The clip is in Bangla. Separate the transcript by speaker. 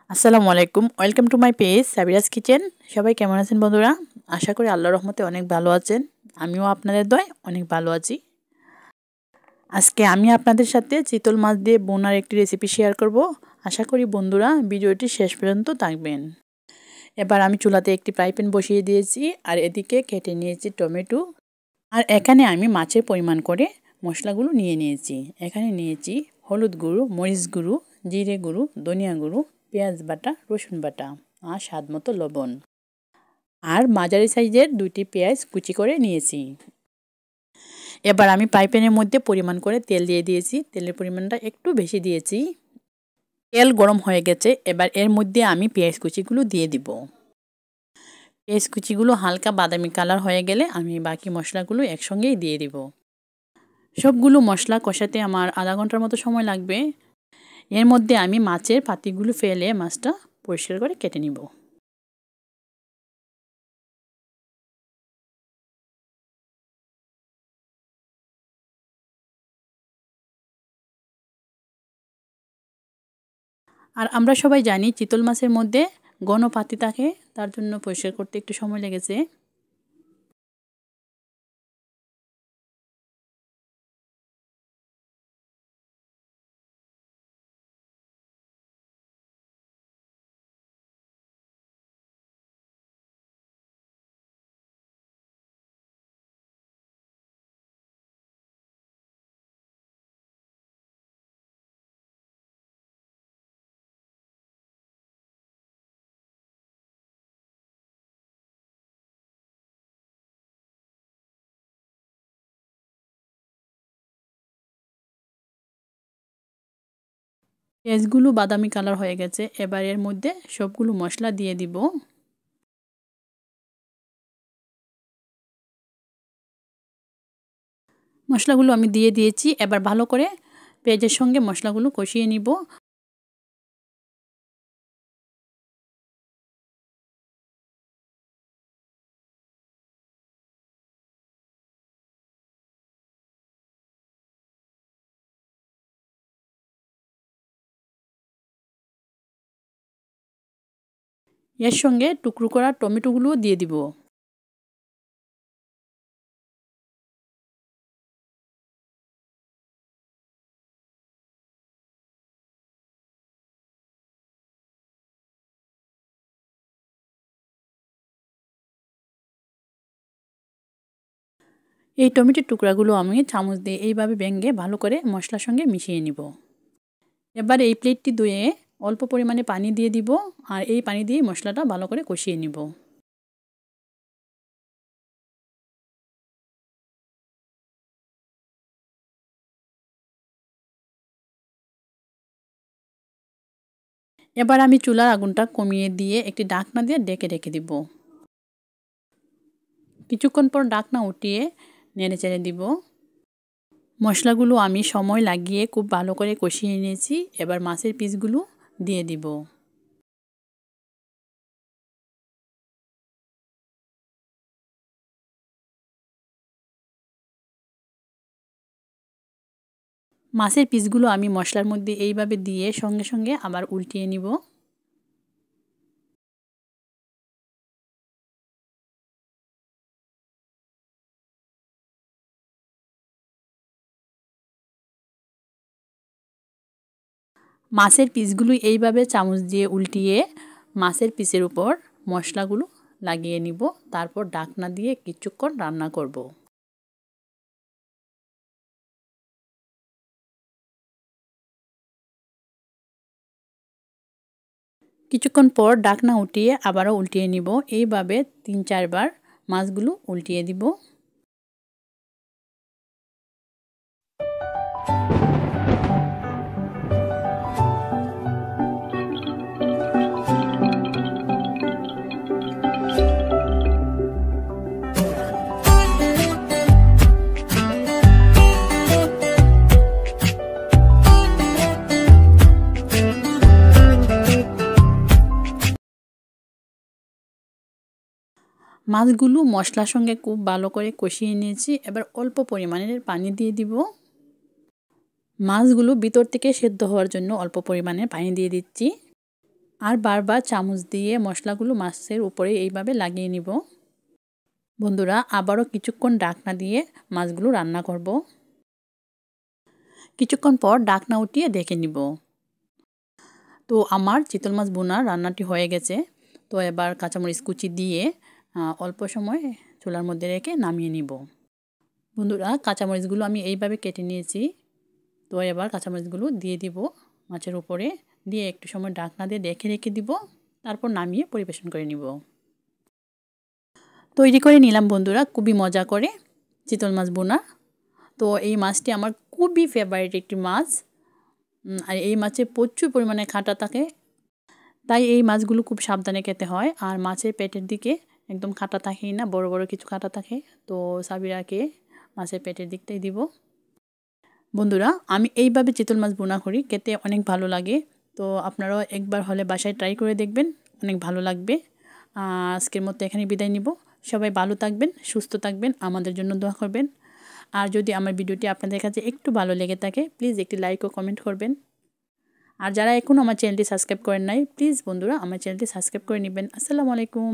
Speaker 1: আসসালামু আলাইকুম, welcome to my page Sabira's kitchen. সবাই কেমন আছেন বন্ধুরা? আশা করি আল্লাহর রহমতে অনেক ভালো আছেন। আমিও আপনাদের দয়ায় অনেক ভালো আছি। আজকে আমি আপনাদের সাথে চিতল মাছ দিয়ে বোনার একটি রেসিপি শেয়ার করব। আশা করি বন্ধুরা ভিডিওটি শেষ পর্যন্ত থাকবেন। এবার আমি চুলাতে একটি ফ্রাই প্যান বসিয়ে দিয়েছি আর এদিকে কেটে নিয়েছি টমেটো। আর এখানে আমি মাছের পরিমাণ করে মশলাগুলো নিয়ে নিয়েছি। এখানে নিয়েছি হলুদ গুঁড়ো, মরিচ গুঁড়ো, জিরে গুঁড়ো, ধনিয়া গুঁড়ো, পেঁয়াজ বাটা, রসুন বাটা আর স্বাদ মতো লবণ। আর মাঝারি সাইজের 2টি পেঁয়াজ কুচি করে নিয়েছি। এবার আমি ফ্রাই প্যানের মধ্যে পরিমাণ করে তেল দিয়ে দিয়েছি। তেলের পরিমাণটা একটু বেশি দিয়েছি। তেল গরম হয়ে গেছে। এবার এর মধ্যে আমি পেঁয়াজ কুচিগুলো দিয়ে দিব। পেঁয়াজ কুচিগুলো হালকা বাদামি কালার হয়ে গেলে আমি বাকি মশলাগুলো একসঙ্গেই দিয়ে দিব। সবগুলো মশলা কষাতে আমার আধা ঘন্টার মতো সময় লাগবে। এর মধ্যে আমি মাছের পাতিগুলো ফেলে মাছটা পরিষ্কার করে কেটে নিব। আর আমরা সবাই জানি চিতল মাছের মধ্যে ঘন পাতি থাকে, তার জন্য পরিষ্কার করতে একটু সময় লেগেছে। পেঁয়াজগুলো বাদামি কালার হয়ে গেছে। এবার এর মধ্যে সবগুলো মশলা দিয়ে দিব। মশলাগুলো আমি দিয়ে দিয়েছি। এবার ভালো করে পেঁয়াজের সঙ্গে মশলাগুলো কষিয়ে নিব। এর সঙ্গে টুকরো করা টমেটোগুলোও দিয়ে দিব। এই টমেটোর টুকরাগুলো আমি চামচ দিয়ে এইভাবে ভেঙে ভালো করে মশলার সঙ্গে মিশিয়ে নিব। এবার এই প্লেটটি ধুয়ে অল্প পরিমাণে পানি দিয়ে দিব আর এই পানি দিয়ে মশলাটা ভালো করে কষিয়ে নিব। এবার আমি চুলার আগুনটা কমিয়ে দিয়ে একটি ঢাকনা দিয়ে ঢেকে রেখে দিব। কিছুক্ষণ পর ঢাকনা উঠিয়ে নেড়ে চেড়ে দিব। মশলাগুলো আমি সময় লাগিয়ে খুব ভালো করে কষিয়ে নিয়েছি। এবার মাছের পিসগুলো দিয়ে দিব। মাছের পিসগুলো আমি মশলার মধ্যে এইভাবে দিয়ে সঙ্গে সঙ্গে আবার উল্টিয়ে নিব। মাছের পিসগুলো এইভাবে চামচ দিয়ে উল্টিয়ে মাছের পিসের উপর মশলাগুলো লাগিয়ে নিব। তারপর ঢাকনা দিয়ে কিছুক্ষণ রান্না করব। কিছুক্ষণ পর ঢাকনা উঠিয়ে আবারও উল্টিয়ে নিব। এইভাবে 3-4 বার মাছগুলো উল্টিয়ে দিব। মাছগুলো মশলার সঙ্গে খুব ভালো করে কষিয়ে নিয়েছি। এবার অল্প পরিমাণের পানি দিয়ে দিব। মাছগুলো ভিতর থেকে সেদ্ধ হওয়ার জন্য অল্প পরিমাণে পানি দিয়ে দিচ্ছি। আর বারবার চামচ দিয়ে মশলাগুলো মাছের উপরে এইভাবে লাগিয়ে নিব। বন্ধুরা আবারও কিছুক্ষণ ঢাকনা দিয়ে মাছগুলো রান্না করব। কিছুক্ষণ পর ঢাকনা উঠিয়ে দেখে নিব। তো আমার চিতল মাছ বোনা রান্নাটি হয়ে গেছে। তো এবার কাঁচামরিচ কুচি দিয়ে অল্প সময় চুলার মধ্যে রেখে নামিয়ে নিব। বন্ধুরা কাঁচামরিচগুলো আমি এইভাবে কেটে নিয়েছি। তো এবার কাঁচামরিচগুলো দিয়ে দিব মাছের উপরে, দিয়ে একটু সময় ঢাকনা দিয়ে রেখে দিব, তারপর নামিয়ে পরিবেশন করে নিব। তৈরি করে নিলাম বন্ধুরা খুবই মজা করে চিতল মাছ বোনা। তো এই মাছটি আমার খুবই ফেভারিট একটি মাছ। আর এই মাছে প্রচুর পরিমাণে কাঁটা থাকে, তাই এই মাছগুলো খুব সাবধানে খেতে হয়। আর মাছের পেটের দিকে একদম কাঁটা থাকেই না, বড় বড় কিছু কাঁটা থাকে। তো সাবিরাকে মাছের পেটের দিকটাই দিব। বন্ধুরা আমি এইভাবে চিতল মাছ বোনা করি, খেতে অনেক ভালো লাগে। তো আপনারাও একবার হলে বাসায় ট্রাই করে দেখবেন, অনেক ভালো লাগবে। আজকের মতো এখানে বিদায় নিব। সবাই ভালো থাকবেন, সুস্থ থাকবেন, আমাদের জন্য দোয়া করবেন। আর যদি আমার ভিডিওটি আপনাদের কাছে একটু ভালো লেগে থাকে প্লিজ একটি লাইক ও কমেন্ট করবেন। আর যারা এখনও আমার চ্যানেলটি সাবস্ক্রাইব করেন নাই প্লিজ বন্ধুরা আমার চ্যানেলটি সাবস্ক্রাইব করে নেবেন। আসসালামু আলাইকুম।